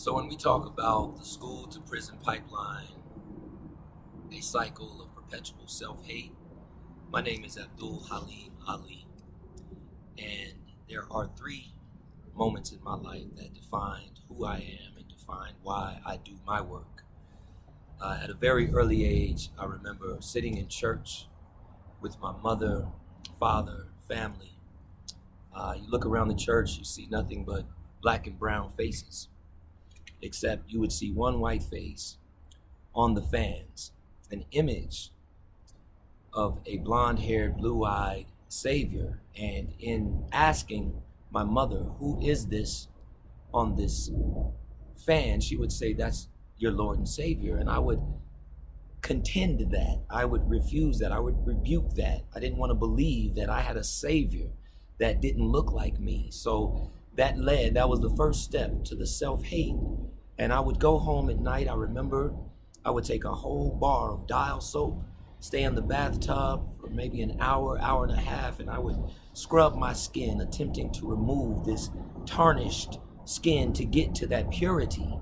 So when we talk about the school to prison pipeline, a cycle of perpetual self-hate, my name is Abdul Halim Ali, and there are three moments in my life that defined who I am and defined why I do my work. At a very early age, I remember sitting in church with my mother, father, family. You look around the church, you see nothing but black and brown faces, except you would see one white face on the fans, an image of a blonde-haired, blue-eyed Savior. And in asking my mother, who is this on this fan, she would say, that's your Lord and Savior. And I would contend that. I would refuse that. I would rebuke that. I didn't want to believe that I had a Savior that didn't look like me. So that was the first step to the self-hate. And I would go home at night. I remember I would take a whole bar of Dial soap, stay in the bathtub for maybe an hour, hour and a half, and I would scrub my skin, attempting to remove this tarnished skin to get to that purity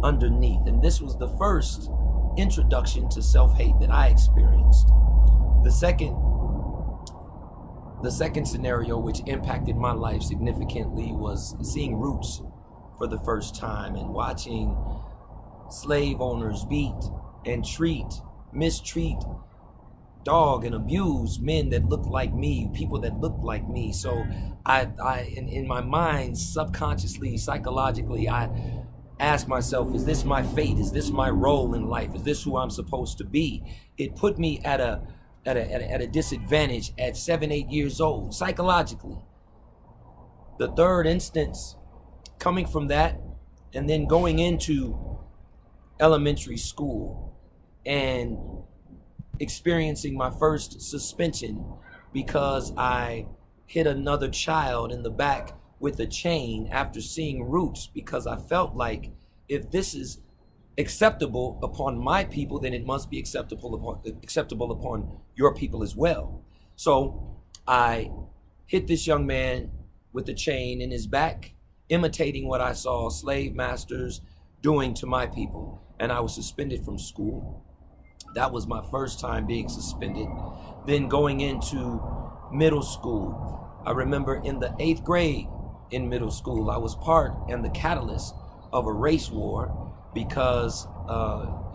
underneath. And this was the first introduction to self-hate that I experienced. The second scenario which impacted my life significantly was seeing Roots for the first time and watching slave owners beat and mistreat, dog and abuse men that looked like me, people that looked like me. So in my mind, subconsciously, psychologically, I asked myself, is this my fate? Is this my role in life? Is this who I'm supposed to be? It put me at a disadvantage at 7, 8 years old, psychologically. The third instance coming from that, and then going into elementary school and experiencing my first suspension because I hit another child in the back with a chain after seeing Roots, because I felt like if this is acceptable upon my people, then it must be acceptable upon your people as well. So I hit this young man with a chain in his back, imitating what I saw slave masters doing to my people, and I was suspended from school. That was my first time being suspended. Then going into middle school, I remember in the 8th grade in middle school, I was part and the catalyst of a race war because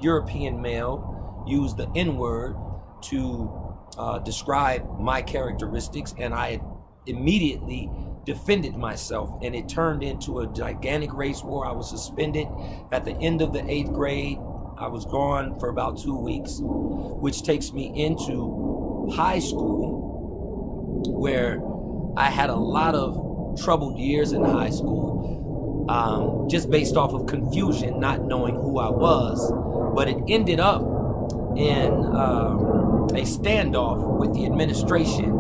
European male used the N-word to describe my characteristics, and I immediately defended myself, and it turned into a gigantic race war. I was suspended at the end of the 8th grade. I was gone for about 2 weeks, which takes me into high school, where I had a lot of troubled years in high school, just based off of confusion, not knowing who I was. But it ended up in a standoff with the administration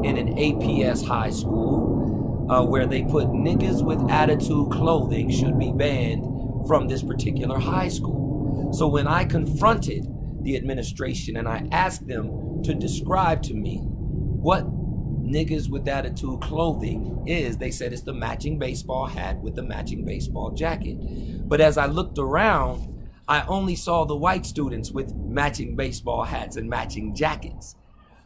in an APS high school, where they put niggas with attitude clothing should be banned from this particular high school. So when I confronted the administration and I asked them to describe to me what niggas with attitude clothing is, they said it's the matching baseball hat with the matching baseball jacket. But as I looked around, I only saw the white students with matching baseball hats and matching jackets.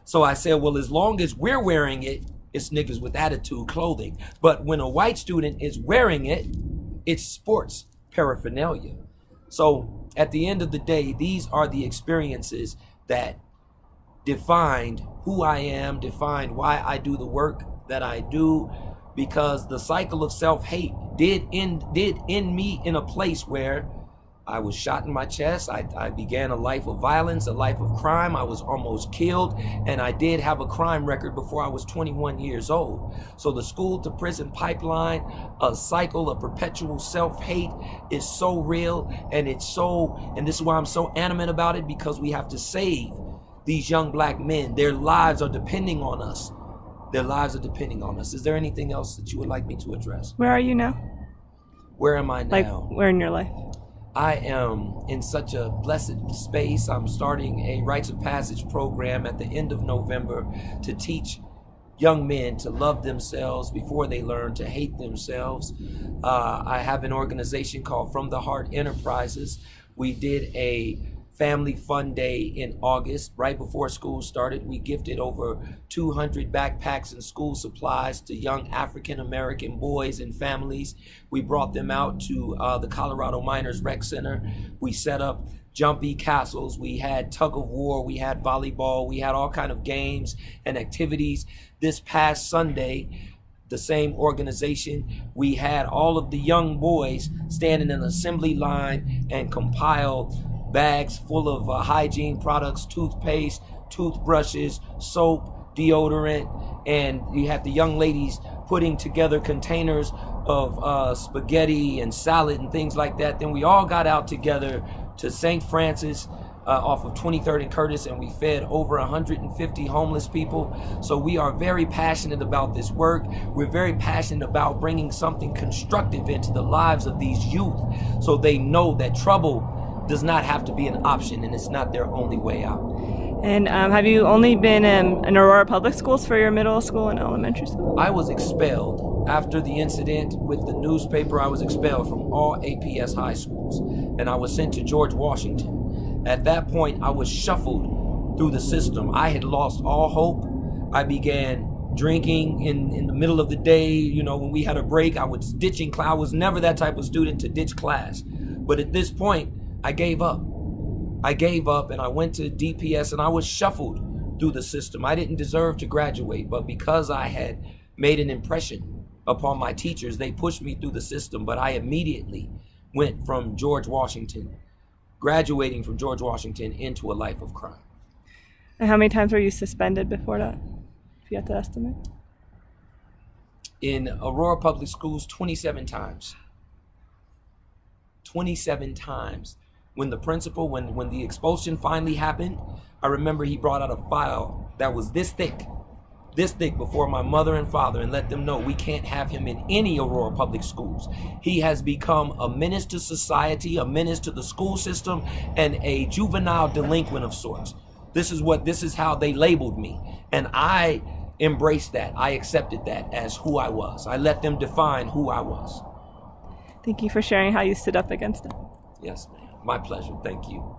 So I said, well, as long as we're wearing it, it's niggas with attitude clothing. But when a white student is wearing it, it's sports paraphernalia. So at the end of the day, these are the experiences that defined who I am, defined why I do the work that I do, because the cycle of self-hate did end me in a place where I was shot in my chest. I began a life of violence, a life of crime. I was almost killed, and I did have a crime record before I was 21 years old. So the school to prison pipeline, a cycle of perpetual self-hate, is so real, and this is why I'm so animate about it, because we have to save these young black men. Their lives are depending on us. Their lives are depending on us. Is there anything else that you would like me to address? Where are you now? Where am I now? Like, where in your life? I am in such a blessed space. I'm starting a rites of passage program at the end of November to teach young men to love themselves before they learn to hate themselves. I have an organization called From the Heart Enterprises. We did a family fun day in August, right before school started. We gifted over 200 backpacks and school supplies to young African American boys and families. We brought them out to the Colorado Miners Rec Center. We set up jumpy castles, we had tug of war, we had volleyball, we had all kind of games and activities. This past Sunday, the same organization, we had all of the young boys stand in an assembly line and compile bags full of hygiene products, toothpaste, toothbrushes, soap, deodorant, and you have the young ladies putting together containers of spaghetti and salad and things like that. Then we all got out together to St. Francis off of 23rd and Curtis, and we fed over 150 homeless people. So we are very passionate about this work. We're very passionate about bringing something constructive into the lives of these youth so they know that trouble does not have to be an option and it's not their only way out. And have you only been in Aurora Public Schools for your middle school and elementary school? I was expelled. After the incident with the newspaper, I was expelled from all APS high schools, and I was sent to George Washington. At that point, I was shuffled through the system. I had lost all hope. I began drinking in the middle of the day. You know, when we had a break, I was ditching class. I was never that type of student to ditch class. But at this point, I gave up. I gave up and I went to DPS and I was shuffled through the system. I didn't deserve to graduate, but because I had made an impression upon my teachers, they pushed me through the system. But I immediately went from George Washington, graduating from George Washington, into a life of crime. And how many times were you suspended before that, if you had to estimate? In Aurora Public Schools, 27 times. 27 times. When the principal, when the expulsion finally happened, I remember he brought out a file that was this thick before my mother and father and let them know we can't have him in any Aurora Public Schools. He has become a menace to society, a menace to the school system, and a juvenile delinquent of sorts. This is how they labeled me. And I embraced that. I accepted that as who I was. I let them define who I was. Thank you for sharing how you stood up against it. Yes, ma'am. My pleasure. Thank you.